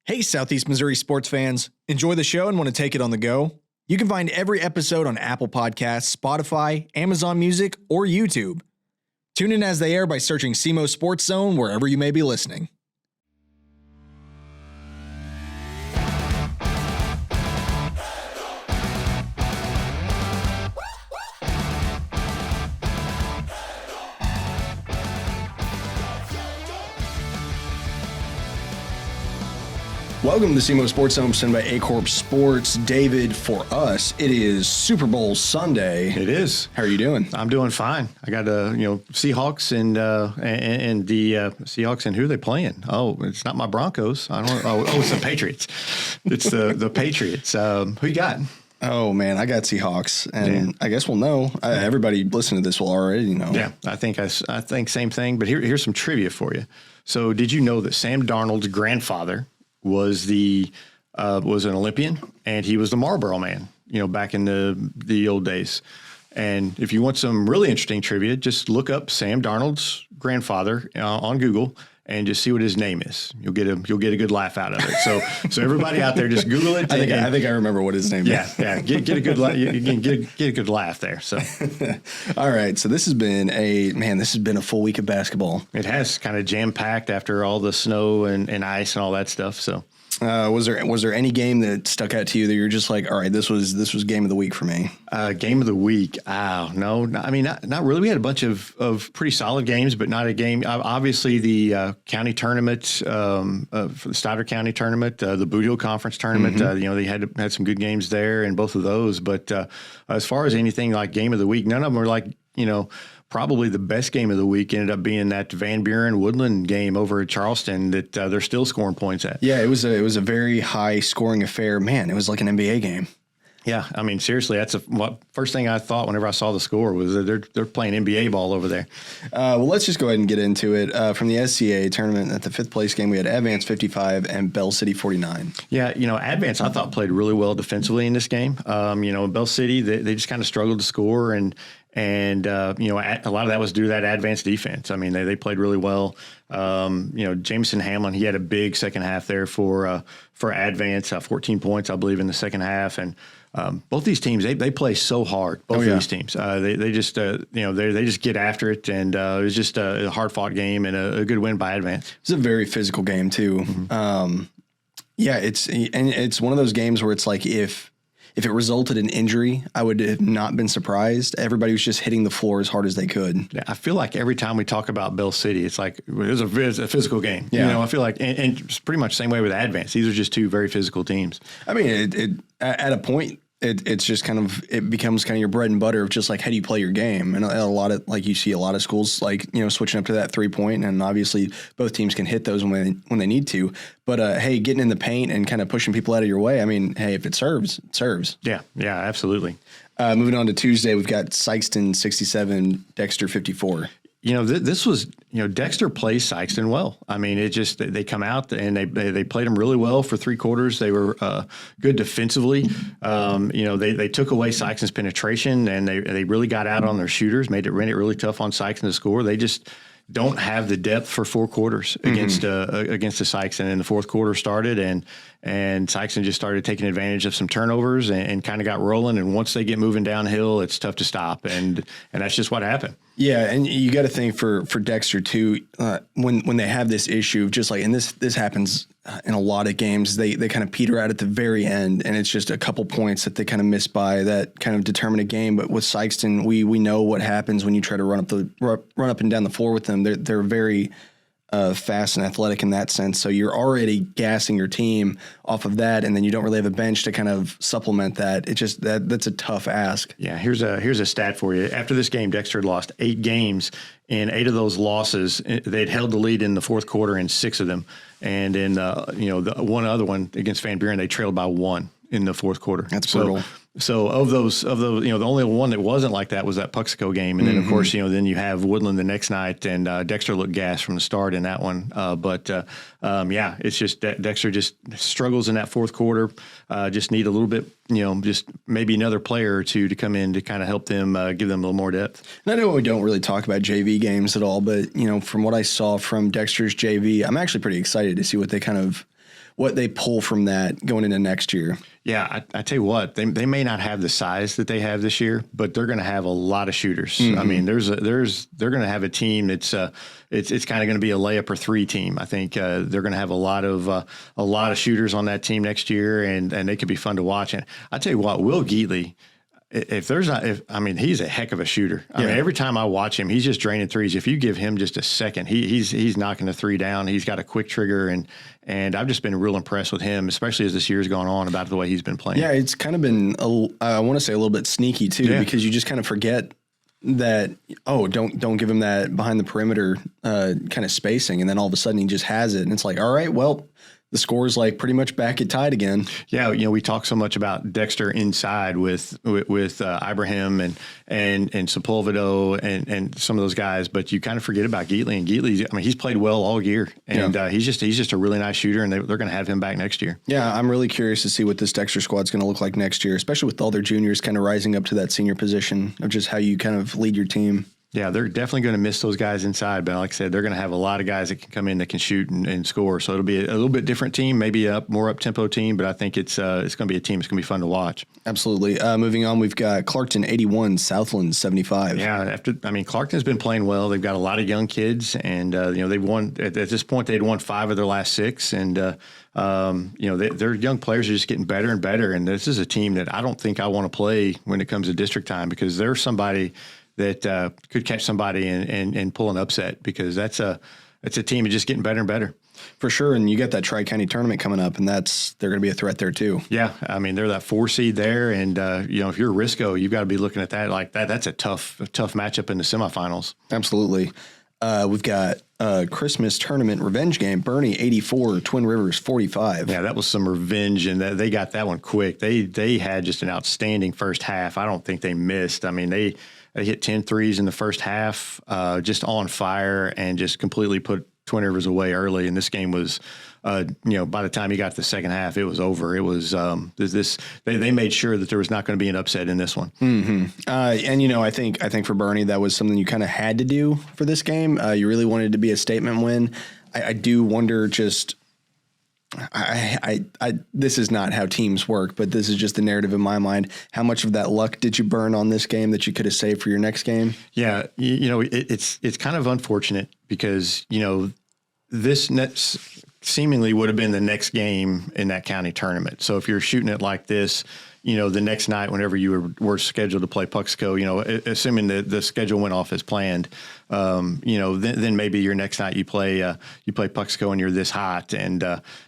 Hey, Southeast Missouri sports fans. Enjoy the show and want to take it on the go? You can find every episode on Apple Podcasts, Spotify, Amazon Music, or YouTube. Tune in as they air by searching SEMO Sports Zone wherever you may be listening. Welcome to SEMO Sports Zone, presented by A-Corp Sports. David, for us, it is Super Bowl Sunday. It is. How are you doing? I'm doing fine. I got Seahawks and the Seahawks, and who are they playing? Oh, it's not my Broncos. I don't. Oh, it's the Patriots. It's the Patriots. Who you got? Oh man, I got Seahawks, and I guess we'll know. Everybody listening to this will already know. Yeah, I think same thing. But here's some trivia for you. So, did you know that Sam Darnold's grandfather was an Olympian, and he was the Marlboro Man, back in the old days. And if you want some really interesting trivia, just look up Sam Darnold's grandfather on Google and just see what his name is. You'll get a good laugh out of it. So everybody out there, just Google it. I think I remember what his name is. Yeah. Get a good get a good laugh there. So, all right. So this has been a full week of basketball. It has, kind of jam packed after all the snow and ice and all that stuff. So. Was there any game that stuck out to you that you're just like, all right, this was game of the week for me? Game of the week? Oh, no. I mean, not really. We had a bunch of pretty solid games, but not a game. Obviously, the county tournament, for the Stoddard County tournament, the Bootheel Conference tournament. They had some good games there in both of those. But as far as anything like game of the week, none of them were like, probably the best game of the week ended up being that Van Buren-Woodland game over at Charleston that they're still scoring points at. Yeah, it was a very high scoring affair. Man, it was like an NBA game. Yeah, I mean, seriously, that's first thing I thought whenever I saw the score was that they're playing NBA ball over there. Well, let's just go ahead and get into it. From the SCA tournament, at the fifth place game, we had Advance 55 and Bell City 49. Yeah, Advance I thought played really well defensively in this game. Bell City, they just kind of struggled to score, and a lot of that was due to that Advance defense. I mean, they played really well. Jameson Hamlin, he had a big second half there for Advance, 14 points, I believe, in the second half. And both these teams, they play so hard. Both of these teams, they just get after it, and it was just a hard fought game and a good win by Advance. It's a very physical game too. Mm-hmm. It's one of those games where it's like if it resulted in injury, I would have not been surprised. Everybody was just hitting the floor as hard as they could. Yeah, I feel like every time we talk about Bell City, it's like it was a physical game. Yeah. I feel like, and it's pretty much the same way with Advance. These are just two very physical teams. I mean, it at a point, it's just it becomes kind of your bread and butter of just like, how do you play your game? And a lot of, like, you see a lot of schools switching up to that 3-point, and obviously both teams can hit those when they need to. But hey, getting in the paint and kind of pushing people out of your way. I mean, hey, if it serves, it serves. Yeah, absolutely. Moving on to Tuesday, we've got Sikeston 67, Dexter 54. This was, Dexter plays Sikeston well. I mean, they come out and they played them really well for 3 quarters. They were good defensively. They took away Sikeston's penetration, and they really got out on their shooters, made it really tough on Sikeston to score. They just don't have the depth for 4 quarters against the Sikeston. And the fourth quarter started, and Sikeston just started taking advantage of some turnovers and kind of got rolling. And once they get moving downhill, it's tough to stop. And that's just what happened. Yeah, and you got to think for Dexter too, when they have this issue, just like, and this happens in a lot of games, they kind of peter out at the very end, and it's just a couple points that they kind of miss by that kind of determine a game. But with Sikeston, we know what happens when you try to run up and down the floor with them. They're very fast and athletic in that sense. So you're already gassing your team off of that, and then you don't really have a bench to kind of supplement that. It just that's a tough ask. Yeah, here's a stat for you. After this game, Dexter had lost 8 games. In 8 of those losses, they'd held the lead in the fourth quarter in 6 of them, and in the one other one against Van Buren, they trailed by 1 in the fourth quarter. That's brutal. So of those, the only one that wasn't like that was that Puxico game. And then, of course, then you have Woodland the next night, and Dexter looked gassed from the start in that one. It's just Dexter just struggles in that fourth quarter. Just need a little bit, just maybe another player or two to come in to kind of help them, give them a little more depth. And I know we don't really talk about JV games at all, but, from what I saw from Dexter's JV, I'm actually pretty excited to see what what they pull from that going into next year. Yeah, I tell you what, they may not have the size that they have this year, but they're going to have a lot of shooters. I mean, they're going to have a team that's it's kind of going to be a layup or three team. I think they're going to have a lot of shooters on that team next year, and they could be fun to watch. And I tell you what, Will Geatley, he's a heck of a shooter. I mean, every time I watch him, he's just draining threes. If you give him just a second, he's knocking the three down. He's got a quick trigger, and I've just been real impressed with him, especially as this year's gone on, about the way he's been playing. Yeah, it's kind of been, I want to say a little bit sneaky too, because you just kind of forget that, don't give him that behind the perimeter kind of spacing, and then all of a sudden he just has it, and it's like, all right, well, the score is like pretty much back at tied again. Yeah, we talk so much about Dexter inside with Ibrahim and Sepulvedo and some of those guys, but you kind of forget about Geatley. And Geatley, he's played well all year, and he's just a really nice shooter, and they're going to have him back next year. Yeah, I'm really curious to see what this Dexter squad's going to look like next year, especially with all their juniors kind of rising up to that senior position of just how you kind of lead your team. Yeah, they're definitely going to miss those guys inside, but like I said, they're going to have a lot of guys that can come in that can shoot and score. So it'll be a little bit different team, maybe a more up-tempo team, but I think it's going to be a team that's going to be fun to watch. Absolutely. Moving on, we've got Clarkton 81, Southland 75. Yeah, Clarkton's been playing well. They've got a lot of young kids, and they've won at this point. They'd won 5 of their last 6, and their young players are just getting better and better. And this is a team that I don't think I want to play when it comes to district time, because they're somebody that could catch somebody and pull an upset, because it's a team that's just getting better and better. For sure, and you got that Tri-County tournament coming up, and they're going to be a threat there too. Yeah, they're that 4 seed there, and if you're Risco, you've got to be looking at that like that. That's a tough matchup in the semifinals. Absolutely. We've got Christmas tournament revenge game. Bernie 84, Twin Rivers 45. Yeah, that was some revenge, and they got that one quick. They had just an outstanding first half. I don't think they missed. They hit 10 threes in the first half, just on fire, and just completely put Twin Rivers away early. And this game was, by the time you got to the second half, it was over. It was they made sure that there was not going to be an upset in this one. Mm-hmm. I think for Bernie, that was something you kind of had to do for this game. You really wanted it to be a statement win. I do wonder just. This is not how teams work, but this is just the narrative in my mind. How much of that luck did you burn on this game that you could have saved for your next game? Yeah, it's kind of unfortunate, because this seemingly would have been the next game in that county tournament. So if you're shooting it like this, the next night, whenever you were scheduled to play Puxico, assuming the schedule went off as planned, then maybe your next night you play Puxico and you're this hot. And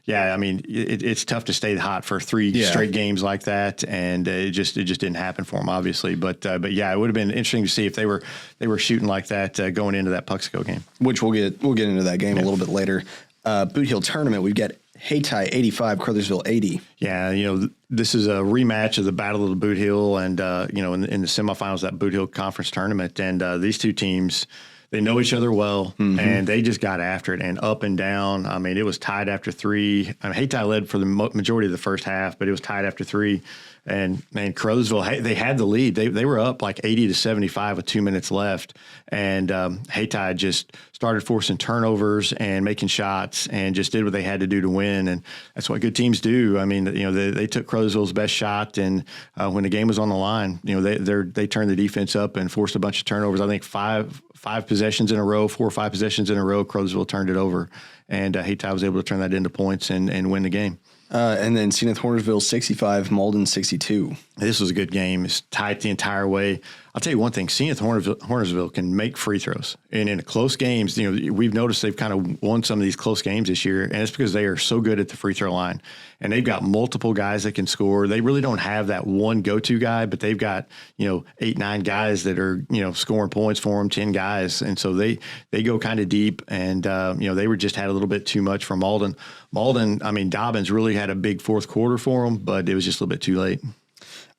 it's tough to stay hot for 3 straight games like that. And it just didn't happen for them, obviously. But it would have been interesting to see if they were shooting like that going into that Puxico game. Which we'll get into that game a little bit later. Bootheel tournament, we've got Hayti 85, Crothersville 80. Yeah, this is a rematch of the Battle of the Boot Hill, and in the semifinals of that Boot Hill Conference tournament. And these two teams, they know each other well, and they just got after it and up and down. It was tied after 3. Hayti led for the majority of the first half, but it was tied after 3. And Crothersville, they had the lead. They were up like 80-75 with 2 minutes left, and Hayti just started forcing turnovers and making shots, and just did what they had to do to win. And that's what good teams do. They took Crothersville's best shot, and when the game was on the line, they turned the defense up and forced a bunch of turnovers. I think 5 possessions in a row, 4 or 5 possessions in a row, Crothersville turned it over, and Hayti was able to turn that into points and win the game. And then Zenith Hornersville 65, Malden 62. This was a good game. It's tight the entire way. I'll tell you one thing, Zenith Hornersville can make free throws. And in close games, we've noticed they've kind of won some of these close games this year, and it's because they are so good at the free throw line. And they've got multiple guys that can score. They really don't have that one go-to guy, but they've got, 8, 9 guys that are, scoring points for them, 10 guys. And so they go kind of deep, and, they were just had a little bit too much for Malden. Dobbins really had a big fourth quarter for them, but it was just a little bit too late.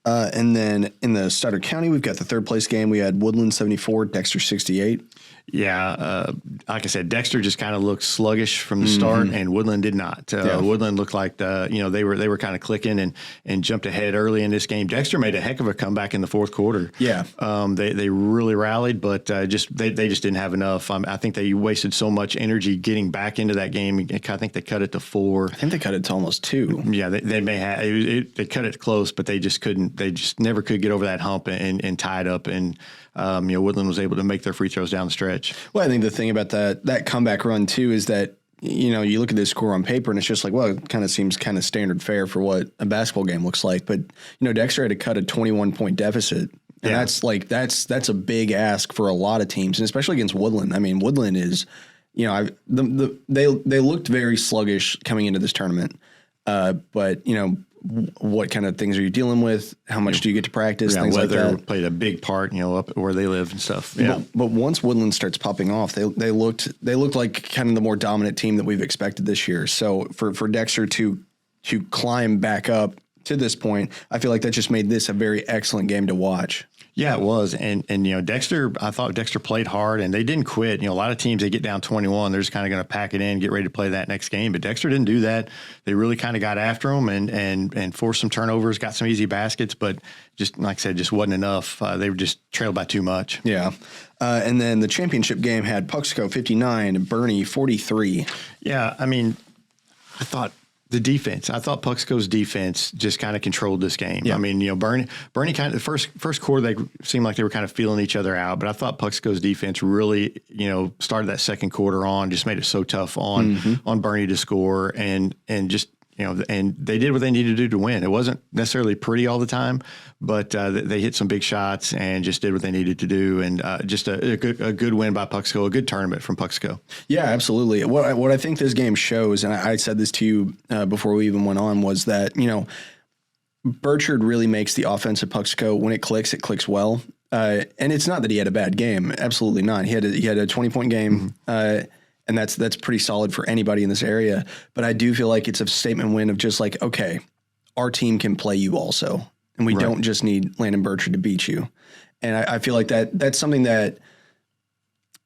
And then in the Stoddard County, we've got the third place game. We had Woodland 74, Dexter 68. Yeah, like I said, Dexter just kind of looked sluggish from the start, and Woodland did not. Woodland looked like they were kind of clicking and jumped ahead early in this game. Dexter made a heck of a comeback in the fourth quarter. Yeah, they really rallied, but they just didn't have enough. I think they wasted so much energy getting back into that game. I think they cut it to 4. I think they cut it to almost 2. Yeah, they may have. They cut it close, but they just couldn't. They just never could get over that hump and tie it up. And Woodland was able to make their free throws down the stretch. Well, I think the thing about that comeback run too is that you look at this score on paper and it's just like, well, it kind of seems kind of standard fare for what a basketball game looks like. But Dexter had to cut a 21-point deficit, and that's a big ask for a lot of teams, and especially against Woodland. I mean, Woodland is, they looked very sluggish coming into this tournament, but what kind of things are you dealing with? How much do you get to practice? Things like that. Weather played a big part, up where they live and stuff. Yeah. But once Woodland starts popping off, they looked like kind of the more dominant team that we've expected this year. So for Dexter to climb back up to this point, I feel like that just made this a very excellent game to watch. Yeah, it was. And Dexter, I thought Dexter played hard, and they didn't quit. A lot of teams, they get down 21, they're just kind of going to pack it in, get ready to play that next game. But Dexter didn't do that. They really kind of got after them and forced some turnovers, got some easy baskets, but just, like I said, just wasn't enough. They were just trailed by too much. Yeah. And then the championship game had Puxico 59 and Bernie 43. Yeah, I mean, I thought Puxico's defense just kind of controlled this game. Yeah. I mean, Bernie kind of the first quarter, they seemed like they were kind of feeling each other out, but I thought Puxico's defense really, started that second quarter on, just made it so tough on Bernie to score and just, and they did what they needed to do to win. It wasn't necessarily pretty all the time, but they hit some big shots and just did what they needed to do. And just a good win by Puxico, a good tournament from Puxico. Yeah, absolutely. What I think this game shows, and I said this to you before we even went on, was that, Burchard really makes the offense at Puxico. When it clicks well. And it's not that he had a bad game. Absolutely not. He had a 20-point game. And that's pretty solid for anybody in this area. But I do feel like it's a statement win of just like, okay, our team can play you also. And we don't just need Landon Burchard to beat you. And I feel like that's something that,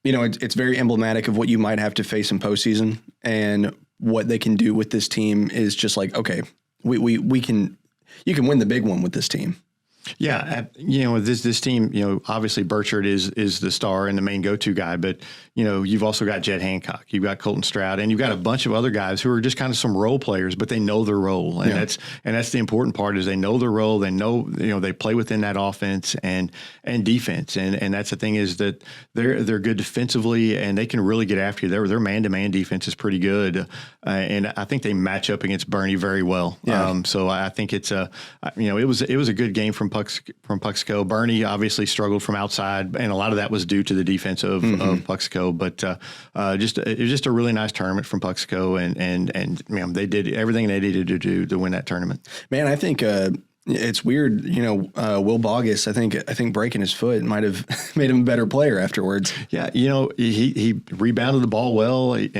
it's very emblematic of what you might have to face in postseason. And what they can do with this team is just like, okay, you can win the big one with this team. Yeah, this team, obviously Burchard is the star and the main go-to guy, but you've also got Jed Hancock, you've got Colton Stroud, and you've got a bunch of other guys who are just kind of some role players, but they know their role, and that's the important part is they know their role, they know they play within that offense and defense, and that's the thing is that they're good defensively and they can really get after you. Their man-to-man defense is pretty good, and I think they match up against Bernie very well. Yeah. So I think it's it was a good game from Puxico. Bernie obviously struggled from outside, and a lot of that was due to the defense of Puxico. But it was just a really nice tournament from Puxico, and they did everything they needed to do to win that tournament. Man, I think it's weird. Will Bogus, I think breaking his foot might have made him a better player afterwards. Yeah, he rebounded the ball well. He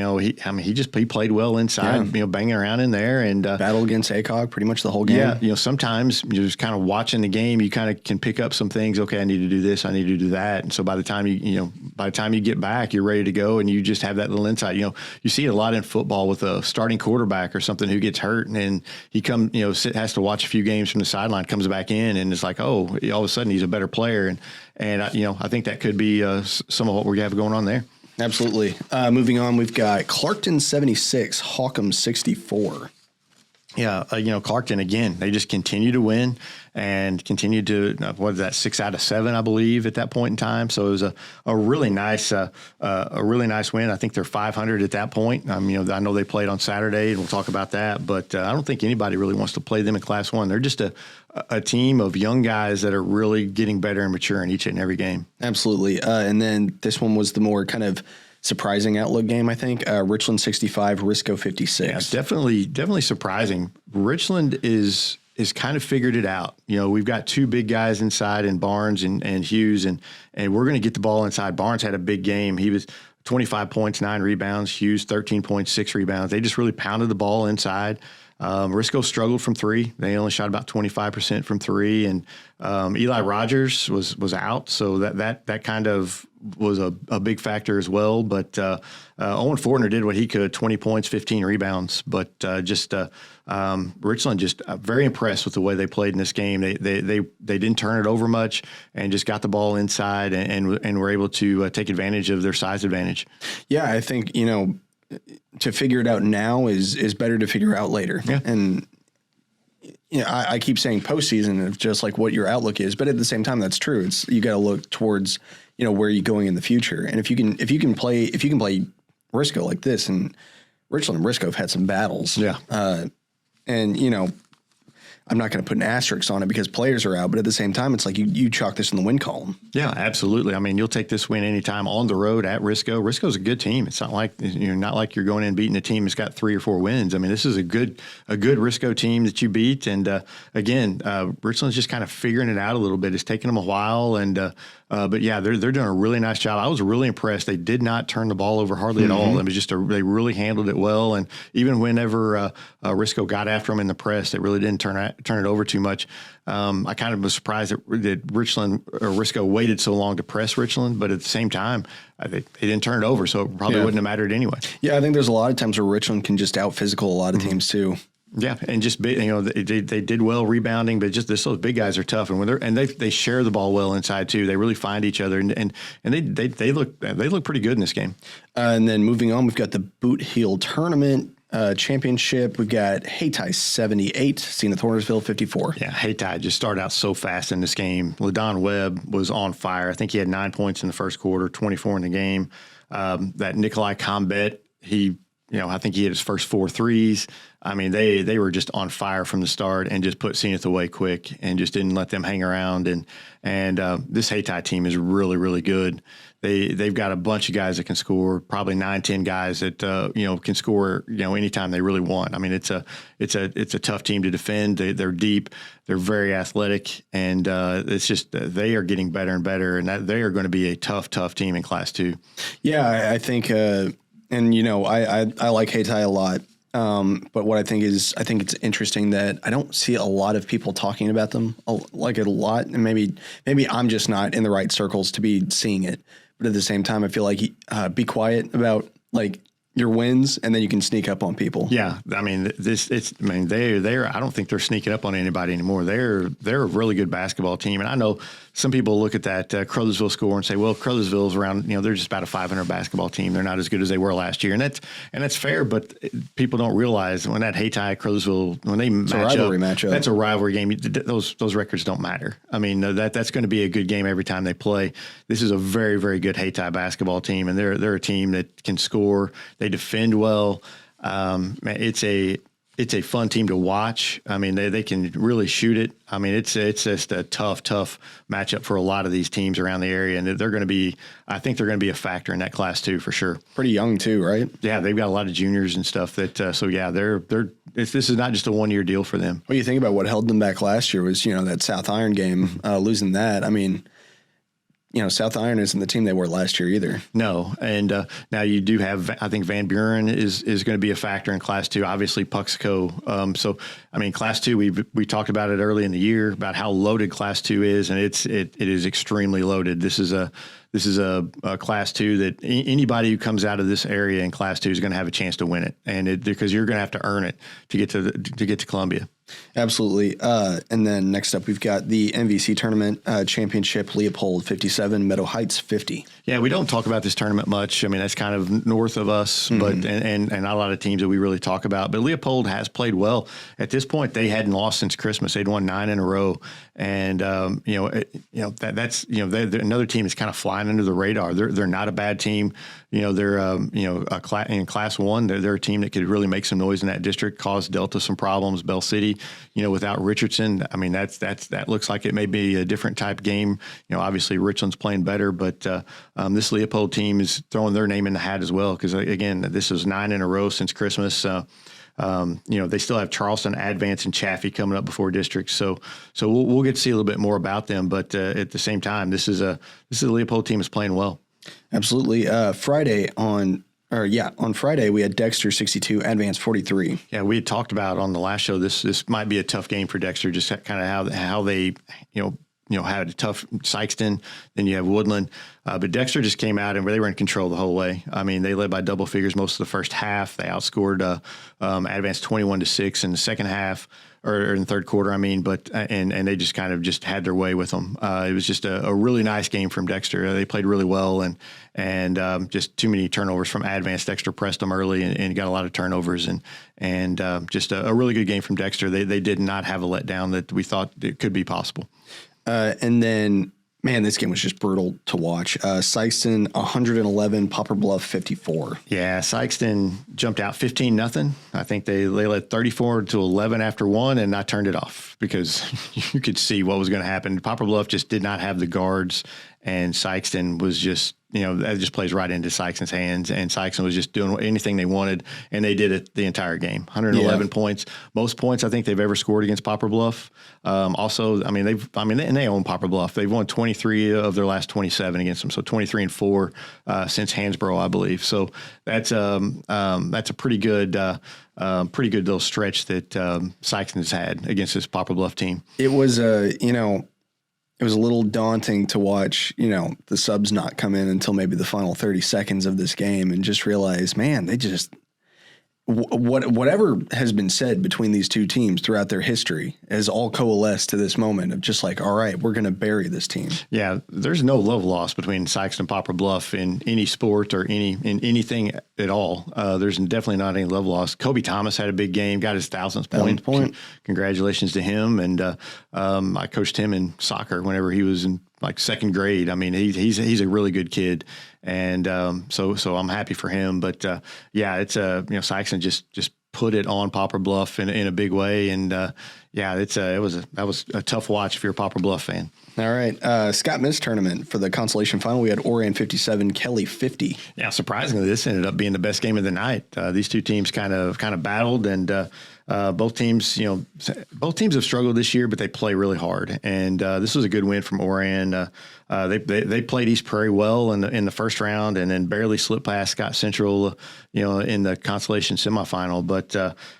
played well inside. Yeah. Banging around in there and battle against ACOG pretty much the whole game. Yeah, sometimes you're just kind of watching the game. You kind of can pick up some things. Okay, I need to do this. I need to do that. And so by the time you get back, you're ready to go, and you just have that little insight. You see it a lot in football with a starting quarterback or something who gets hurt, and then he has to watch a few games from the sideline, comes back in, and it's like, oh, all of a sudden he's a better player, and I think that could be some of what we have going on there. Absolutely. Moving on, we've got Clarkton 76, Hawkham 64. Yeah, Clarkton, again, they just continue to win and continue to, 6 out of 7, I believe, at that point in time. So it was a really nice win. I think they're 500 at that point. I know they played on Saturday, and we'll talk about that, but I don't think anybody really wants to play them in Class 1. They're just a team of young guys that are really getting better and maturing each and every game. Absolutely. And then this one was the more kind of surprising outlook game, I think. Richland 65, Risco 56. Yeah, definitely surprising. Richland is kind of figured it out. We've got 2 big guys inside in Barnes and Hughes, and we're going to get the ball inside. Barnes had a big game. He was 25 points, 9 rebounds. Hughes, 13 points, 6 rebounds. They just really pounded the ball inside. Risco struggled from three. They only shot about 25% from three, and Eli Rogers was out, so that kind of was a big factor as well. But Owen Fortner did what he could: 20 points, 15 rebounds. But Richland just very impressed with the way they played in this game. They didn't turn it over much and just got the ball inside and were able to take advantage of their size advantage. Yeah, I think to figure it out now is better to figure out later. Yeah. And I keep saying postseason of just like what your outlook is, but at the same time, that's true. It's you got to look towards where you're going in the future, and if you can play Risco like this, and Richland and Risco have had some battles. Yeah, and I'm not going to put an asterisk on it because players are out, but at the same time, it's like you chalk this in the win column. Yeah, absolutely. I mean, you'll take this win anytime on the road at Risco. Risco's a good team. It's not like you're going in and beating a team that's got 3 or 4 wins. I mean, this is a good Risco team that you beat. And again, Richland's just kind of figuring it out a little bit. It's taken them a while, and but yeah, they're doing a really nice job. I was really impressed. They did not turn the ball over hardly at all. It was just they really handled it well. And even whenever Risco got after them in the press, they really didn't turn it over too much. I kind of was surprised that Richland or Risco waited so long to press Richland, but at the same time, they didn't turn it over, so it probably wouldn't have mattered anyway. Yeah, I think there's a lot of times where Richland can just out physical a lot of teams too. Yeah, and just they did well rebounding, but just those big guys are tough, and they share the ball well inside too. They really find each other, and they look pretty good in this game. And then moving on, we've got the Bootheel tournament championship. We've got Hayti 78, Zenith Hornersville 54. Yeah, Hayti just started out so fast in this game. LaDon Webb was on fire. I think he had 9 points in the first quarter, 24 in the game. That Nikolai Combet, I think he had his first 4 threes. I mean, they were just on fire from the start and just put Zenith away quick and just didn't let them hang around. And this Hayti team is really, really good. They've got a bunch of guys that can score, probably 9-10 guys that can score anytime they really want. I mean, it's a tough team to defend. They're deep, they're very athletic, and it's just they are getting better and better, and that they are going to be a tough team in Class 2. Yeah, I think. I like Hayti a lot. But what I think it's interesting that I don't see a lot of people talking about them a lot. And maybe I'm just not in the right circles to be seeing it. But at the same time, I feel like be quiet about your wins, and then you can sneak up on people. Yeah, I mean they're I don't think they're sneaking up on anybody anymore. They're a really good basketball team, and I know some people look at that Crothersville score and say, well, Crothersville's around, they're just about a 500 basketball team. They're not as good as they were last year, and that's fair. But people don't realize when that Hayti Crothersville when they match up, that's a rivalry game. Those records don't matter. I mean that's going to be a good game every time they play. This is a very, very good Hayti basketball team, and they're a team that can score. They defend well. It's a fun team to watch. I mean, they can really shoot it. I mean, it's just a tough matchup for a lot of these teams around the area, and I think they're going to be a factor in that Class 2 for sure. Pretty young too, right? Yeah, they've got a lot of juniors and stuff that. So yeah, this is not just a 1-year deal for them. What do you think about what held them back last year was that South Iron game, losing that. I mean, South Iron isn't the team they were last year either. No, and now you do have, I think Van Buren is going to be a factor in Class 2. Obviously, Puxico. So, I mean, Class 2, we talked about it early in the year about how loaded Class 2 is, and it is extremely loaded. This is a Class 2 that anybody who comes out of this area in Class 2 is going to have a chance to win it, and because you're going to have to earn it to get to Columbia. Absolutely. And then next up, we've got the MVC tournament championship, Leopold 57, Meadow Heights 50. Yeah, we don't talk about this tournament much. I mean, that's kind of north of us, but and not a lot of teams that we really talk about. But Leopold has played well. At this point, they hadn't lost since Christmas. They'd won 9 in a row, and that's they're another team that's kind of flying under the radar. They're not a bad team. They're in Class 1. They're a team that could really make some noise in that district, cause Delta some problems. Bell City, without Richardson, I mean that looks like it may be a different type game. Obviously Richland's playing better, but this Leopold team is throwing their name in the hat as well because again, this is 9 in a row since Christmas. They still have Charleston, Advance, and Chaffee coming up before districts. So we'll get to see a little bit more about them. But at the same time, this is a Leopold team that's playing well. Absolutely. Friday on On Friday we had Dexter 62, Advance 43. Yeah, we had talked about on the last show, this might be a tough game for Dexter, just kind of how they, had a tough Sykeston, then you have Woodland. But Dexter just came out and they were in control the whole way. I mean, they led by double figures most of the first half. They outscored Advance 21-6 in the second half, or in the third quarter, but and they just kind of just had their way with them. It was just a really nice game from Dexter. They played really well, and just too many turnovers from Advance. Dexter pressed them early and got a lot of turnovers, and just a really good game from Dexter. They did not have a letdown that we thought it could be possible. And then, man, this game was just brutal to watch. Sykeston 111, Poplar Bluff 54. Yeah, Sykeston jumped out 15-0. I think they led 34-11 after one, and I turned it off because you could see what was going to happen. Poplar Bluff just did not have the guards, and Sykeston was just, that just plays right into Sykeston's hands, and Sykeston was just doing anything they wanted, and they did it the entire game. 111 points, most points I think they've ever scored against Poplar Bluff. Also, they own Poplar Bluff. They've won 23 of their last 27 against them, so 23-4 since Hansborough, I believe. So that's a pretty good little stretch that Sykeston has had against this Poplar Bluff team. It was it was a little daunting to watch, the subs not come in until maybe the final 30 seconds of this game and just realize, man, they just whatever has been said between these two teams throughout their history has all coalesced to this moment of just like, all right, we're going to bury this team. Yeah, there's no love lost between Sykeston and Poplar Bluff in any sport or in anything at all. There's definitely not any love lost. Kobe Thomas had a big game, got his 1,000th point. Congratulations to him. And I coached him in soccer whenever he was in like second grade. I mean, he's a really good kid. And so I'm happy for him. But it's Sykeston just put it on Poplar Bluff in a big way. And that was a tough watch if you're a Poplar Bluff fan. All right, Scott Miss tournament for the consolation final. We had Orion 57, Kelly 50. Yeah, surprisingly, this ended up being the best game of the night. These two teams kind of battled, and both teams have struggled this year, but they play really hard. And this was a good win from Orion. They played East Prairie well in the first round, and then barely slipped past Scott Central, in the consolation semifinal. But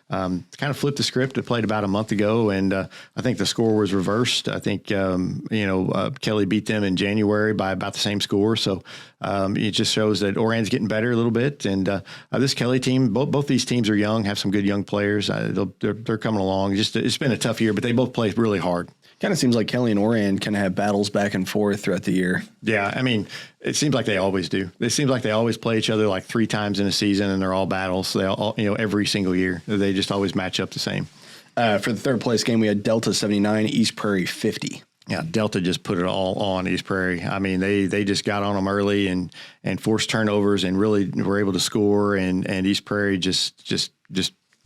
kind of flipped the script. It played about a month ago, and I think the score was reversed. I think Kelly beat them in January by about the same score. So it just shows that Orion's getting better a little bit. And this Kelly team, both these teams are young, have some good young players. They're coming along. It's been a tough year, but they both play really hard. Kind of seems like Kelly and Orion kind of have battles back and forth throughout the year. Yeah, I mean, it seems like they always do. It seems like they always play each other like 3 times in a season, and they're all battles. They all, every single year. They just always match up the same. For the third place game, we had Delta 79, East Prairie 50. Yeah, Delta just put it all on East Prairie. I mean, they just got on them early and forced turnovers and really were able to score. And East Prairie just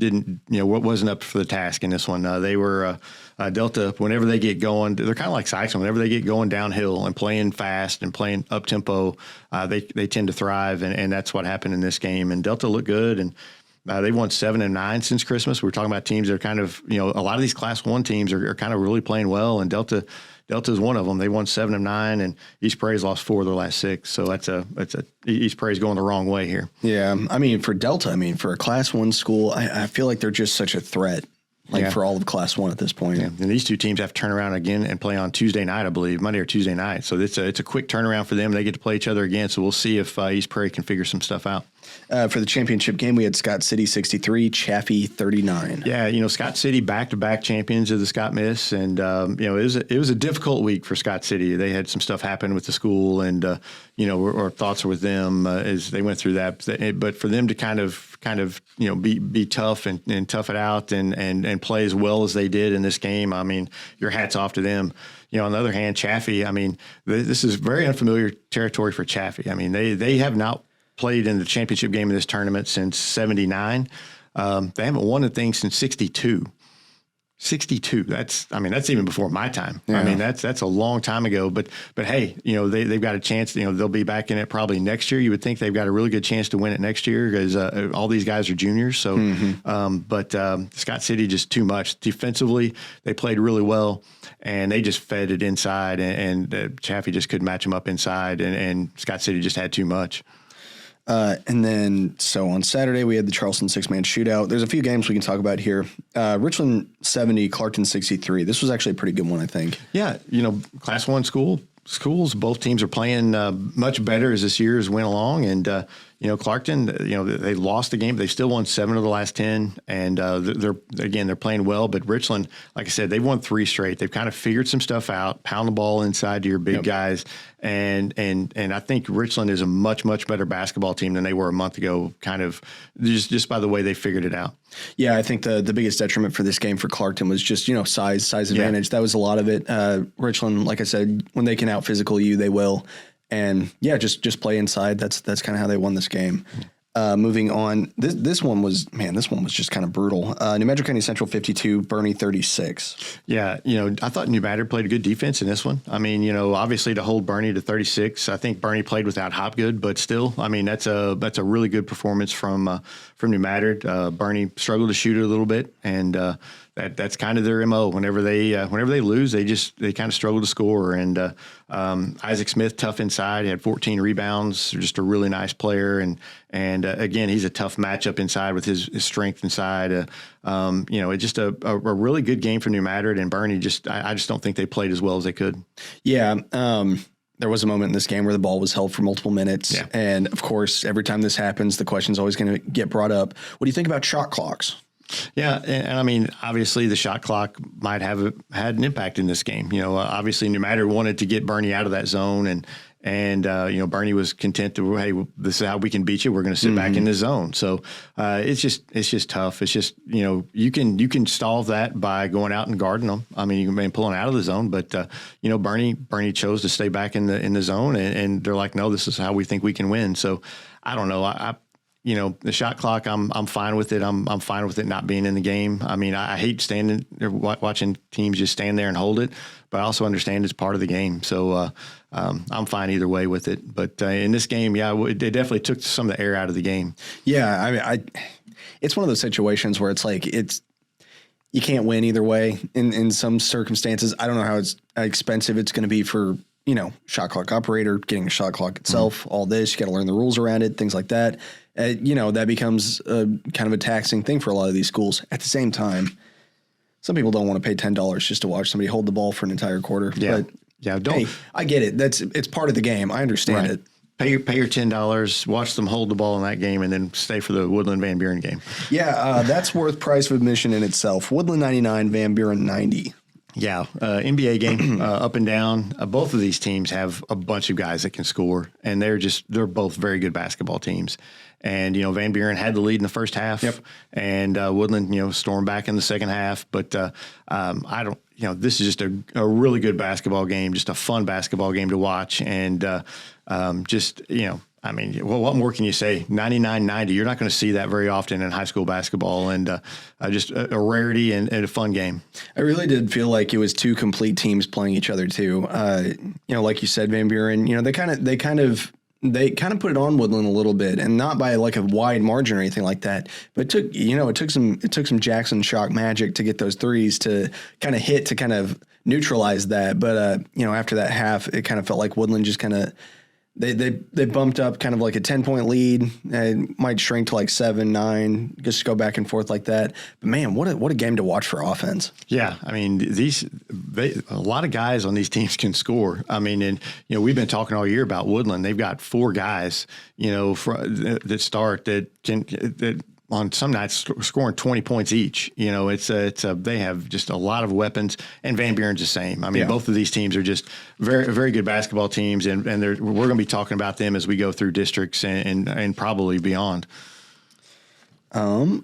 didn't, wasn't up for the task in this one. They were Delta. Whenever they get going, they're kind of like Sykeston. Whenever they get going downhill and playing fast and playing up tempo, they tend to thrive, and that's what happened in this game. And Delta looked good, and they've won 7 and 9 since Christmas. We're talking about teams that are kind of, a lot of these Class 1 teams are kind of really playing well, and Delta is one of them. They won 7 of 9, and East Prairie's lost 4 of their last 6. So East Prairie's going the wrong way here. Yeah, I mean, for Delta, for a Class 1 school, I feel like they're just such a threat. For all of Class 1 at this point. Yeah. And these two teams have to turn around again and play on Tuesday night, I believe, Monday or Tuesday night. So it's a quick turnaround for them. They get to play each other again. So we'll see if East Prairie can figure some stuff out. For the championship game, we had Scott City 63, Chaffee 39. Yeah, Scott City back-to-back champions of the Scott Miss, and it was a difficult week for Scott City. They had some stuff happen with the school, and our thoughts are with them as they went through that. But for them to kind of be tough and tough it out and play as well as they did in this game, your hat's off to them. On the other hand, Chaffee, this is very unfamiliar territory for Chaffee. They have not played in the championship game of this tournament since 79. They haven't won a thing since 62. 62. That's even before my time. Yeah. That's a long time ago. But hey, they've got a chance. They'll be back in it probably next year. You would think they've got a really good chance to win it next year because all these guys are juniors. So, but Scott City just too much defensively. They played really well, and they just fed it inside, and Chaffee just couldn't match them up inside, and Scott City just had too much. And then, so on Saturday, we had the Charleston 6-man shootout. There's a few games we can talk about here. Richland 70, Clarkton 63. This was actually a pretty good one, I think. Yeah, Class 1 schools, both teams are playing much better as this year has went along. And, Clarkton, they lost the game. They still won 7 of the last 10. And they're playing well. But Richland, like I said, they've won 3 straight. They've kind of figured some stuff out, pound the ball inside to your big guys. And I think Richland is a much, much better basketball team than they were a month ago, kind of just by the way they figured it out. Yeah, I think the biggest detriment for this game for Clarkton was just, size advantage. That was a lot of it. Richland, like I said, when they can out physical you, they will. And yeah, just play inside. That's kind of how they won this game. Moving on, this one was just kind of brutal. New Mexico County Central 52, Bernie 36. Yeah, I thought New Madrid played a good defense in this one. I mean, obviously to hold Bernie to 36, I think Bernie played without Hopgood, but still, I mean, that's a really good performance from New Madrid. Bernie struggled to shoot it a little bit, and that's kind of their MO. Whenever they lose, they kind of struggle to score. And Isaac Smith, tough inside, he had 14 rebounds, just a really nice player. And again, he's a tough matchup inside with his strength inside. It's just a really good game for New Madrid, and Bernie I just don't think they played as well as they could. Yeah. There was a moment in this game where the ball was held for multiple minutes. Yeah. And of course, every time this happens, the question's always going to get brought up. What do you think about shot clocks? Yeah, and I mean, obviously the shot clock might have had an impact in this game. Obviously New Madrid wanted to get Bernie out of that zone, and Bernie was content to, hey, this is how we can beat you. We're going to sit back in the zone. So it's just tough. It's just you can stall that by going out and guarding them. I mean, you can pull them out of the zone, but Bernie chose to stay back in the zone, and they're like, no, this is how we think we can win. So I don't know. The shot clock, I'm fine with it. I'm fine with it not being in the game. I mean, I hate standing there watching teams just stand there and hold it, but I also understand it's part of the game. So I'm fine either way with it. But in this game, it definitely took some of the air out of the game. Yeah, I mean, it's one of those situations where it's like you can't win either way. In some circumstances, I don't know how expensive it's going to be for shot clock operator, getting a shot clock itself, all this. You got to learn the rules around it, things like that. That becomes kind of a taxing thing for a lot of these schools. At the same time, some people don't want to pay $10 just to watch somebody hold the ball for an entire quarter. Yeah. But hey, I get it. It's part of the game. I understand it. Pay your $10, watch them hold the ball in that game, and then stay for the Woodland Van Buren game. Yeah, that's worth price of admission in itself. Woodland 99, Van Buren 90. Yeah, NBA game, up and down. Both of these teams have a bunch of guys that can score, and they're both very good basketball teams. And, Van Buren had the lead in the first half, and Woodland, stormed back in the second half. But this is just a really good basketball game, just a fun basketball game to watch. And I mean, what more can you say? 99-90. You're not going to see that very often in high school basketball, and just a rarity and a fun game. I really did feel like it was two complete teams playing each other too. Like you said, Van Buren, they kind of put it on Woodland a little bit, and not by like a wide margin or anything like that. But it took some Jackson shock magic to get those threes to kind of hit to kind of neutralize that. But after that half, it kind of felt like Woodland just kind of. They bumped up kind of like a 10-point lead. It might shrink to like 7, 9, just go back and forth like that. But man, what a game to watch for offense. Yeah, I mean a lot of guys on these teams can score. I mean, and we've been talking all year about Woodland. They've got 4 guys that start that on some nights scoring 20 points each. They have just a lot of weapons, and Van Buren's the same. I mean, both of these teams are just very, very good basketball teams, and we're going to be talking about them as we go through districts and probably beyond. All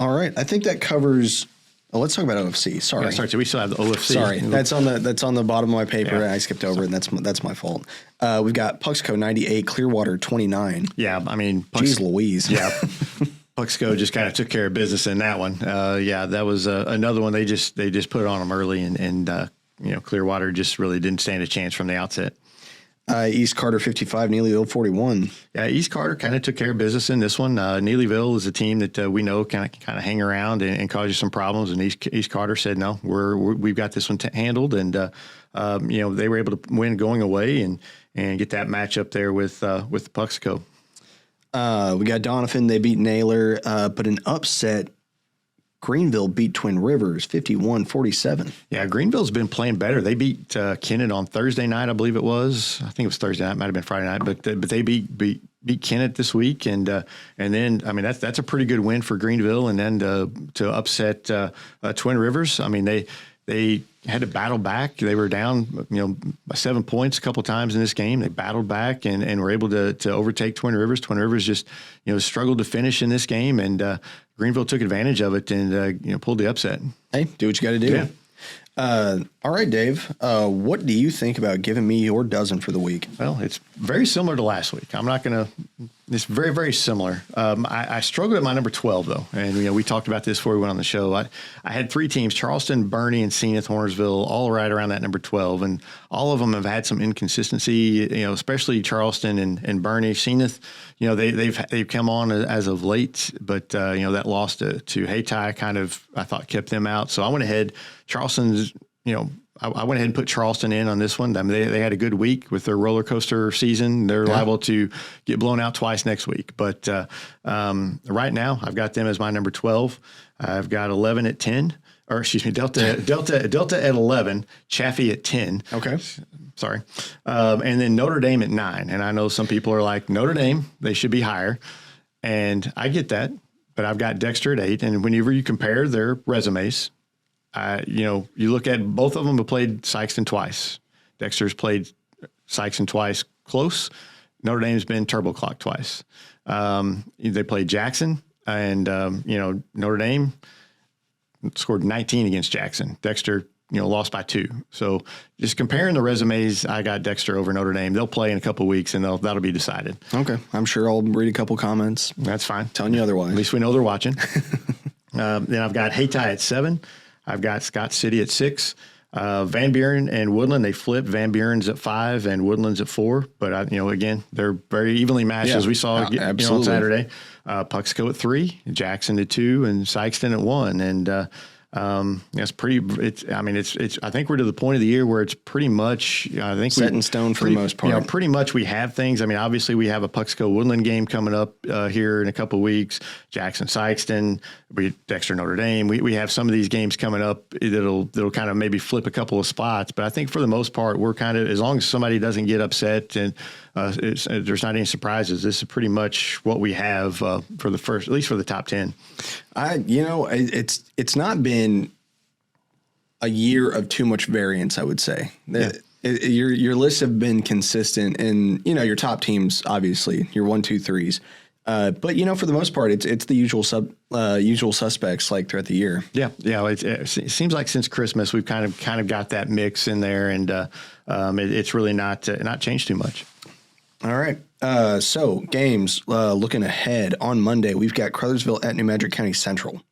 right. I think that covers. Oh, let's talk about OFC. Sorry. Yeah, sorry. So we still have the OFC. Sorry. That's on the bottom of my paper. Yeah. I skipped over it, and that's my fault. We've got Puxco 98, Clearwater 29. Yeah. I mean, Jeez Louise. Yeah. Puxco just kind of took care of business in that one. That was another one. They just put it on them early, and Clearwater just really didn't stand a chance from the outset. East Carter 55, Neelyville 41. Yeah, East Carter kind of took care of business in this one. Neelyville is a team that we know kind of hang around and cause you some problems. And East Carter said, no, we've got this one handled, and they were able to win going away and get that matchup there with Puxco. We got Doniphan. They beat Naylor, but an upset. Greenville beat Twin Rivers 51-47. Yeah, Greenville's been playing better. They beat Kennett on Thursday night, I believe it was. I think it was Thursday night, might have been Friday night, but they beat Kennett this week, and then I mean that's a pretty good win for Greenville, and then to upset Twin Rivers. I mean they had to battle back. They were down, by 7 points a couple of times in this game. They battled back and were able to overtake Twin Rivers. Twin Rivers just, struggled to finish in this game, and Greenville took advantage of it and, pulled the upset. Hey, do what you got to do. Yeah. All right, Dave, what do you think about giving me your dozen for the week? Well, it's very similar to last week. I'm not going to – it's very, very similar. I struggled at my number 12, though. And, we talked about this before we went on the show. I had three teams, Charleston, Bernie, and Zenith, Hornersville, all right around that number 12. And all of them have had some inconsistency, especially Charleston and Bernie. Zenith, they've come on as of late, but, that loss to Hayti kind of, I thought, kept them out. So I went ahead. Charleston's, I went ahead and put Charleston in on this one. I mean, they had a good week with their roller coaster season. They're liable to get blown out twice next week. But right now, I've got them as my number 12. I've got 11 at 10. Or excuse me, Delta at 11, Chaffee at 10. Okay. Sorry. And then Notre Dame at 9. And I know some people are like, Notre Dame, they should be higher. And I get that. But I've got Dexter at 8. And whenever you compare their resumes, you look at both of them have played Sykeston twice. Dexter's played Sykeston twice close. Notre Dame's been turbo clock twice. They played Jackson, and Notre Dame scored 19 against Jackson. Dexter, lost by 2. So just comparing the resumes, I got Dexter over Notre Dame. They'll play in a couple of weeks, and that'll be decided. Okay, I'm sure I'll read a couple comments. That's fine. Telling you otherwise. At least we know they're watching. Then I've got Hayti at 7. I've got Scott City at 6. Van Buren and Woodland, they flipped. Van Buren's at 5 and Woodland's at 4. But, again, they're very evenly matched, as we saw on Saturday. Puxico at 3, Jackson at 2, and Sykeston at 1. And it's pretty. I think we're to the point of the year where it's pretty much. I think set in stone for the most part. Pretty much we have things. I mean, obviously we have a Puxico Woodland game coming up here in a couple of weeks. Jackson Sykeston, Dexter Notre Dame. We have some of these games coming up that'll kind of maybe flip a couple of spots. But I think for the most part, we're kind of, as long as somebody doesn't get upset and there's not any surprises, this is pretty much what we have for the first, at least for the top 10. It's not been a year of too much variance, I would say. Your lists have been consistent, and your top teams, obviously, your 1, 2, 3s. But for the most part, it's the usual suspects like throughout the year. Yeah. It seems like since Christmas we've kind of got that mix in there, and it's really not changed too much. All right. So games looking ahead on Monday, we've got Crothersville at New Madrid County Central.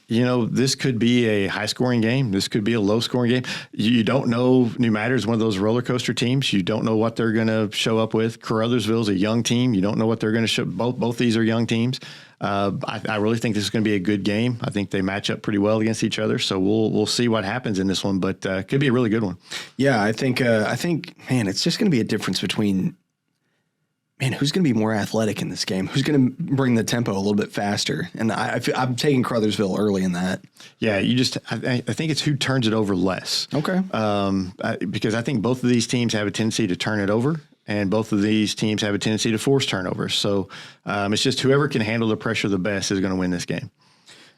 This could be a high-scoring game. This could be a low-scoring game. You don't know. New Madrid is one of those roller coaster teams. You don't know what they're going to show up with. Crothersville is a young team. You don't know what they're going to show. Both these are young teams. I really think this is going to be a good game. I think they match up pretty well against each other. So we'll see what happens in this one, but could be a really good one. Yeah, I think, man, it's just going to be a difference between. Man, who's going to be more athletic in this game? Who's going to bring the tempo a little bit faster? And I'm taking Crothersville early in that. Yeah, I think it's who turns it over less. Okay. Because I think both of these teams have a tendency to turn it over, and both of these teams have a tendency to force turnovers. So it's just whoever can handle the pressure the best is going to win this game.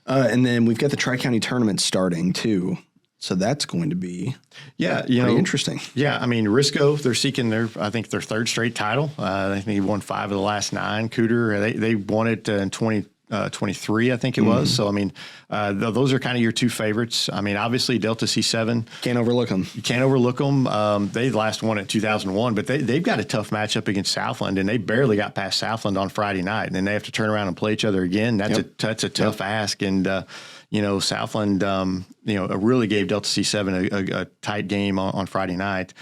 And then we've got the Tri-County tournament starting too. So that's going to be pretty interesting. Yeah, I mean, Risco, they're seeking their third straight title. I think they won 5 of the last 9. Cooter, they won it in 2023, I think it was. So, I mean, those are kind of your 2 favorites. I mean, obviously, Delta C7. Can't overlook them. You can't overlook them. They last won in 2001, but they've got a tough matchup against Southland, and they barely got past Southland on Friday night. And then they have to turn around and play each other again. That's a tough ask. And, Southland, really gave Delta C7 a tight game on Friday night.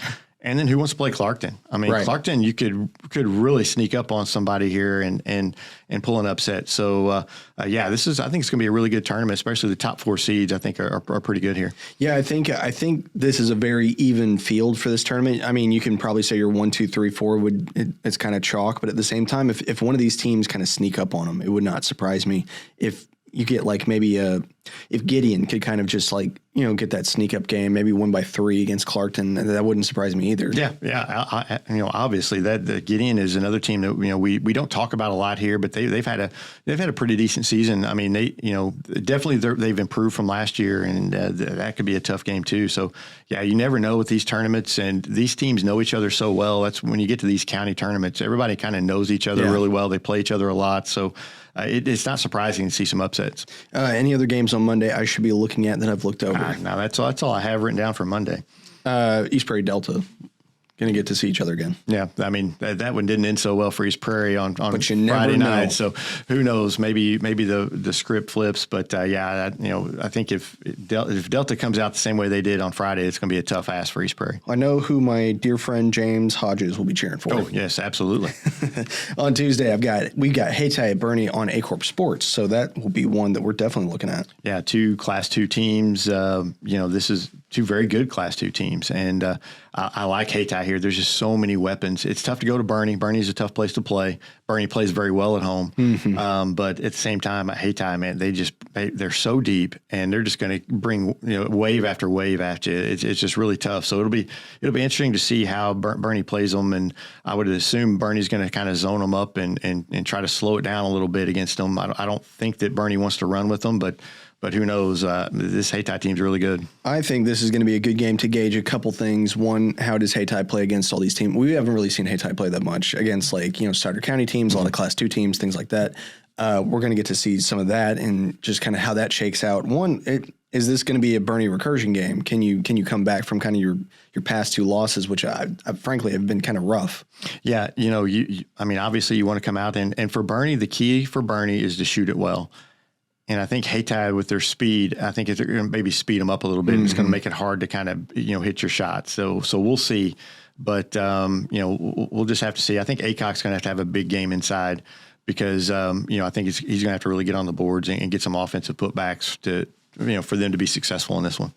And then who wants to play Clarkton? I mean, Right. Clarkton, you could really sneak up on somebody here and pull an upset. So yeah, I think it's going to be a really good tournament, especially the top 4 seeds. I think are pretty good here. Yeah, I think this is a very even field for this tournament. I mean, you can probably say your 1, 2, 3, 4 it's kind of chalk, but at the same time, if one of these teams kind of sneak up on them, it would not surprise me if you get like maybe if Gideon could kind of just like, get that sneak up game, maybe win by 3 against Clarkton, that wouldn't surprise me either. Yeah. Obviously that the Gideon is another team that we don't talk about a lot here, but they've had a pretty decent season. I mean, they definitely they've improved from last year, and that could be a tough game too. So yeah, you never know with these tournaments, and these teams know each other so well. That's when you get to these county tournaments, everybody kind of knows each other really well. They play each other a lot, so it's not surprising to see some upsets. Any other games on Monday I should be looking at that I've looked over? No, that's all I have written down for Monday. East Prairie Delta. Going to get to see each other again. Yeah, I mean that one didn't end so well for East Prairie on Friday night. So who knows? Maybe the script flips. But I think if Delta comes out the same way they did on Friday, it's going to be a tough ask for East Prairie. I know who my dear friend James Hodges will be cheering for. Oh yes, absolutely. On Tuesday, we've got Hayti at Bernie on A-Corp Sports, so that will be one that we're definitely looking at. Yeah, 2 Class 2 teams. This is 2 very good Class 2 teams, and I like Hayti here. There's just so many weapons. It's tough to go to Bernie. Bernie's a tough place to play. Bernie plays very well at home, but at the same time, at Hayti, man, they're so deep, and they're just going to bring wave after wave after you. It's just really tough. So it'll be interesting to see how Bernie plays them, and I would assume Bernie's going to kind of zone them up and try to slow it down a little bit against them. I don't think that Bernie wants to run with them, but who knows? This Hayti team's really good. I think this is going to be a good game to gauge a couple things. One, how does Hayti play against all these teams? We haven't really seen Hayti play that much against Stoddard County teams, a lot of Class 2 teams, things like that. We're going to get to see some of that and just kind of how that shakes out. One, is this going to be a Bernie recursion game? Can you come back from kind of your past 2 losses, which I frankly have been kind of rough? Yeah, obviously you want to come out and for Bernie, the key for Bernie is to shoot it well. And I think Hayti with their speed, I think it's going to maybe speed them up a little bit. It's going to make it hard to kind of hit your shot. So we'll see, but we'll just have to see. I think Aycock's going to have a big game inside because I think he's going to have to really get on the boards and get some offensive putbacks to for them to be successful in this one.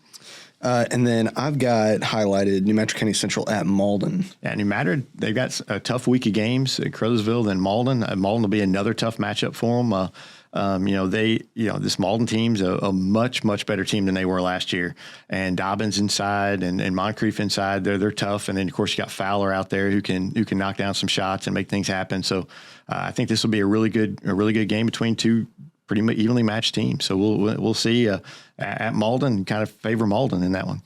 And then I've got highlighted New Metric County Central at Malden. Yeah, New Metric, they've got a tough week of games at Crowsville, then Malden. Malden will be another tough matchup for them. This Malden team's a much, much better team than they were last year. And Dobbins inside and Moncrief inside, they're tough. And then of course you got Fowler out there who can knock down some shots and make things happen. So I think this will be a really good game between 2 pretty evenly matched teams. So we'll see at Malden, kind of favor Malden in that one.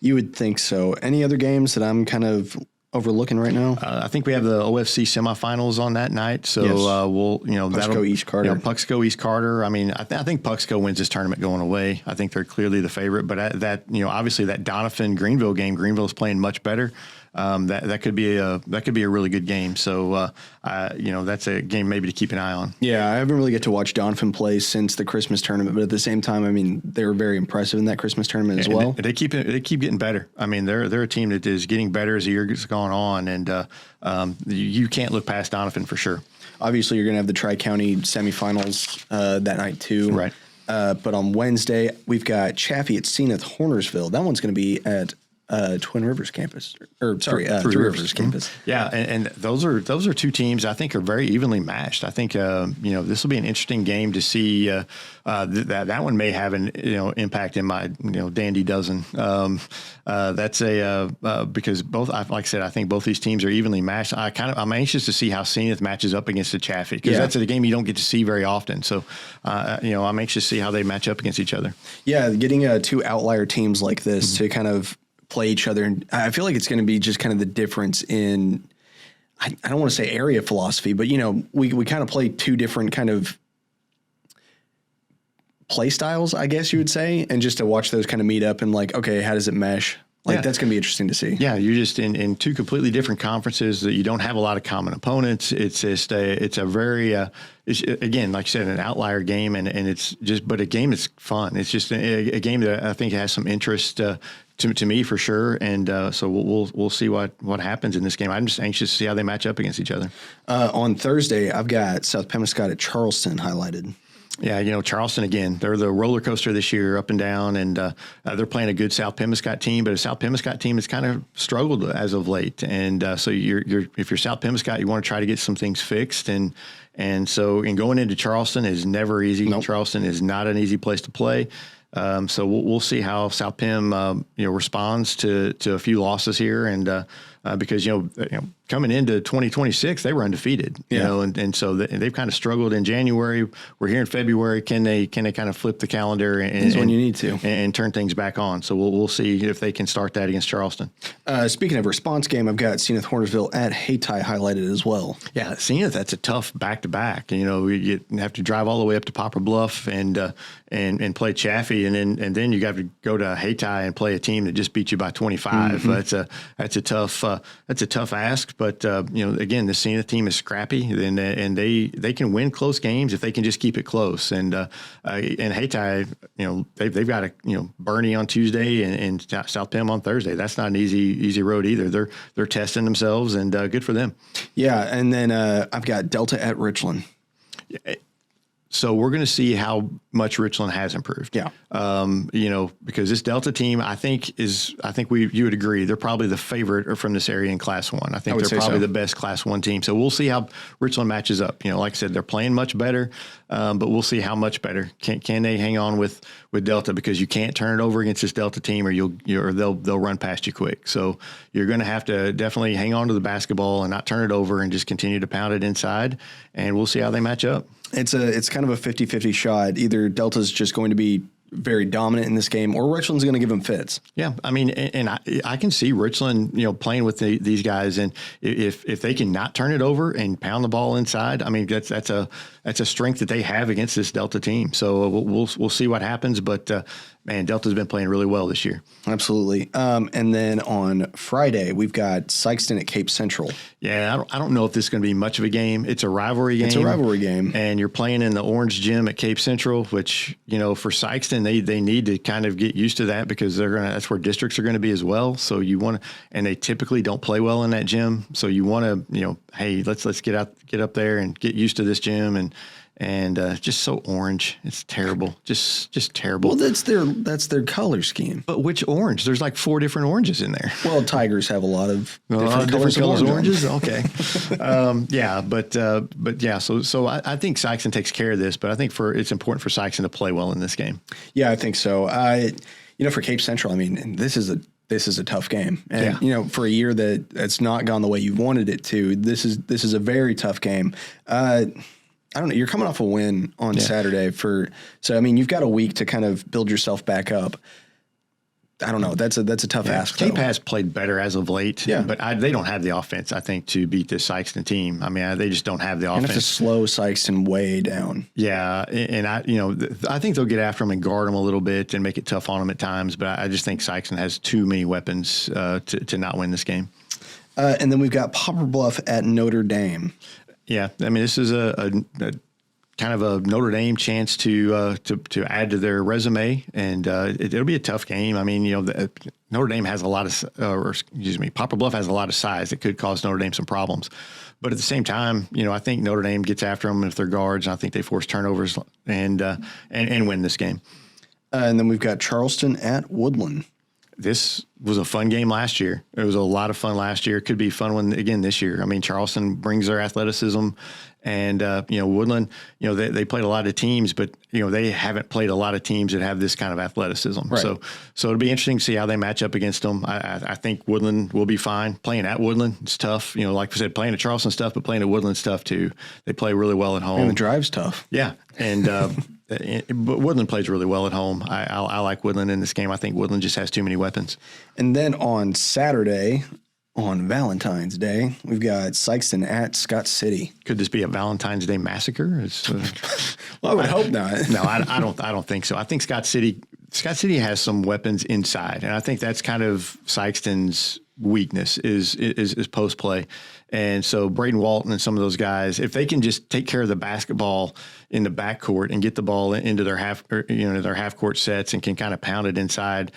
You would think so. Any other games that I'm kind of overlooking right now? I think we have the OFC semifinals on that night. So yes. Puxco East Carter. Puxco East Carter. I mean, I think Puxco wins this tournament going away. I think they're clearly the favorite. But obviously that Doniphan Greenville game, Greenville's playing much better. That could be a really good game. So that's a game maybe to keep an eye on. Yeah, I haven't really get to watch Doniphan play since the Christmas tournament, but at the same time, I mean, they were very impressive in that Christmas tournament as well. They keep getting better. I mean, they're a team that is getting better as the year has gone on, and you can't look past Doniphan for sure. Obviously, you're going to have the Tri-County semifinals that night too, right? But on Wednesday, we've got Chaffee at Zenith Hornersville. That one's going to be at Twin Rivers campus, Three Rivers campus. Yeah, and those are 2 teams I think are very evenly matched. I think this will be an interesting game to see. That one may have an impact in my Dandy dozen. That's because both, like I said, I think both these teams are evenly matched. I'm anxious to see how Zenith matches up against the Chaffee because that's a game you don't get to see very often. So I'm anxious to see how they match up against each other. Yeah, getting 2 outlier teams like this to kind of play each other. And I feel like it's going to be just kind of the difference in, I don't want to say area philosophy, but, we kind of play 2 different kind of play styles, I guess you would say. And just to watch those kind of meet up and okay, how does it mesh? That's going to be interesting to see. Yeah, you're just in 2 completely different conferences that you don't have a lot of common opponents. It's just it's a very again, like you said, an outlier game, and it's just but a game that's fun. It's just a game that I think has some interest to me for sure. And so we'll see what happens in this game. I'm just anxious to see how they match up against each other. On Thursday, I've got South Pemiscot at Charleston highlighted. Yeah, Charleston, again, they're the roller coaster this year, up and down, and they're playing a good South Pemiscot team, but a South Pemiscot team has kind of struggled as of late. And so if you're South Pemiscot, you want to try to get some things fixed. And so going into Charleston is never easy. Nope. Charleston is not an easy place to play. So we'll see how South Pem responds to a few losses here, and because coming into 2026 they were undefeated, and so they've kind of struggled in January. We're here in February. Can they kind of flip the calendar and when you need to and turn things back on? So we'll see if they can start that against Charleston. Speaking of response game, I've got Zenith Hornersville at Hayti highlighted as well. Yeah, Zenith, that's a tough back-to-back. You have to drive all the way up to Poplar Bluff and play Chaffee, and then you got to go to Hayti and play a team that just beat you by 25. Mm-hmm. That's a tough ask, but again, the Zenith team is scrappy, and they can win close games if they can just keep it close. And Hayti, they've got Bernie on Tuesday and South Pem on Thursday. That's not an easy road either. They're testing themselves, and good for them. Yeah, and then I've got Delta at Richland. So we're going to see how much Richland has improved. Yeah. Because this Delta team, I think you would agree, they're probably the favorite from this area in Class 1. I think they're probably the best Class 1 team. So we'll see how Richland matches up. Like I said, they're playing much better, but we'll see how much better. Can they hang on with Delta? Because you can't turn it over against this Delta team, or they'll run past you quick. So you're going to have to definitely hang on to the basketball and not turn it over and just continue to pound it inside. And we'll see how they match up. It's kind of a 50-50 shot. Either Delta's just going to be very dominant in this game, or Richland's going to give them fits. Yeah, I mean, and I can see Richland, playing with these guys, and if they can not turn it over and pound the ball inside, I mean, that's a strength that they have against this Delta team. So we'll see what happens, but man, Delta's been playing really well this year. Absolutely. And then on Friday, we've got Sykeston at Cape Central. Yeah, I don't know if this is going to be much of a game. It's a rivalry game. And you're playing in the Orange Gym at Cape Central, which, for Sykeston, they need to kind of get used to that, because that's where districts are going to be as well. So and they typically don't play well in that gym. So you want to, hey, let's get up there and get used to this gym, and just so orange. It's terrible. Just terrible. Well, that's their color scheme. But which orange? There's like 4 different oranges in there. Well, Tigers have a lot of different colors of oranges. Okay. Yeah, but yeah. So I think Sykeston takes care of this, but I think it's important for Sykeston to play well in this game. Yeah, I think so. For Cape Central, I mean, this is a tough game, and for a year that's not gone the way you wanted it to, this is a very tough game. I don't know. You're coming off a win on Saturday so I mean, you've got a week to kind of build yourself back up. I don't know. That's a tough ask. Cape has played better as of late, but they don't have the offense, I think, to beat this Sykeston team. I mean, they just don't have the offense. You have to slow Sykeston way down. Yeah, and I think they'll get after them and guard them a little bit and make it tough on them at times, but I just think Sykeston has too many weapons to not win this game. And then we've got Poplar Bluff at Notre Dame. Yeah, I mean, this is a kind of a Notre Dame chance to add to their resume, and it'll be a tough game. I mean, Notre Dame has Poplar Bluff has a lot of size that could cause Notre Dame some problems. But at the same time, I think Notre Dame gets after them if they're guards, and I think they force turnovers and win this game. And then we've got Charleston at Woodland. This was a fun game last year. It was a lot of fun last year. It could be a fun one again this year. I mean, Charleston brings their athleticism, and Woodland, they played a lot of teams, but they haven't played a lot of teams that have this kind of athleticism. Right. So it'll be interesting to see how they match up against them. I think Woodland will be fine. Playing at Woodland, it's tough. Like I said, playing at Charleston stuff, but playing at Woodland's tough too. They play really well at home. And the drive's tough. Yeah, and. But Woodland plays really well at home. I like Woodland in this game. I think Woodland just has too many weapons. And then on Saturday, on Valentine's Day, we've got Sykeston at Scott City. Could this be a Valentine's Day massacre? Well, I would hope not. No, I don't think so. I think Scott City has some weapons inside, and I think that's kind of Sykeston's weakness is post play. And so Braden Walton and some of those guys, if they can just take care of the basketball in the backcourt and get the ball into their half court sets and can kind of pound it inside,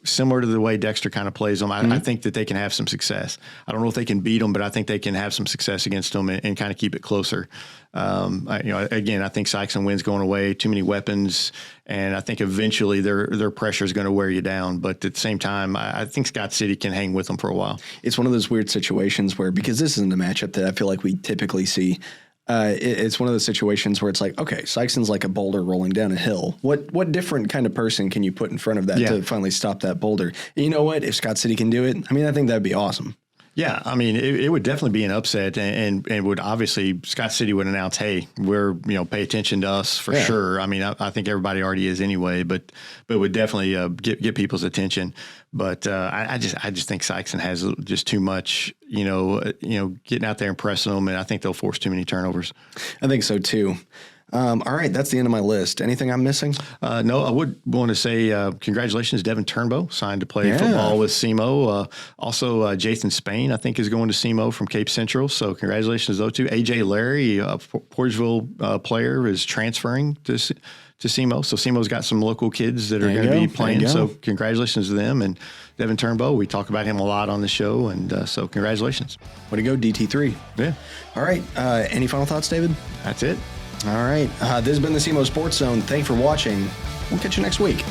similar to the way Dexter kind of plays them, I think that they can have some success. I don't know if they can beat them, but I think they can have some success against them and kind of keep it closer. Again, I think Sykes and Wynn's going away, too many weapons, and I think eventually their pressure is going to wear you down. But at the same time, I think Scott City can hang with them for a while. It's one of those weird situations where, because this isn't a matchup that I feel like we typically see, it's one of those situations where it's like, okay, Sykeston's like a boulder rolling down a hill. What different kind of person can you put in front of that to finally stop that boulder? And you know what? If Scott City can do it, I think that'd be awesome. Yeah, it would definitely be an upset, and would obviously Scott City would announce, hey, we're pay attention to us for sure. I think everybody already is anyway, but would definitely get people's attention. But I just think Sykeston has just too much, getting out there and pressing them, and I think they'll force too many turnovers. I think so too. All right, that's the end of my list. Anything I'm missing? No, I would want to say congratulations, Devin Turnbow, signed to play football with SEMO. Also, Jathan Spain, I think, is going to SEMO from Cape Central. So congratulations to those two. AJ Larry, a Portersville player, is transferring to SEMO. So SEMO's got some local kids that are going to be playing. So congratulations to them. And Devin Turnbow, we talk about him a lot on the show. And so congratulations. Way to go, DT3. Yeah. All right. Any final thoughts, David? That's it. All right. This has been the SEMO Sports Zone. Thanks for watching. We'll catch you next week.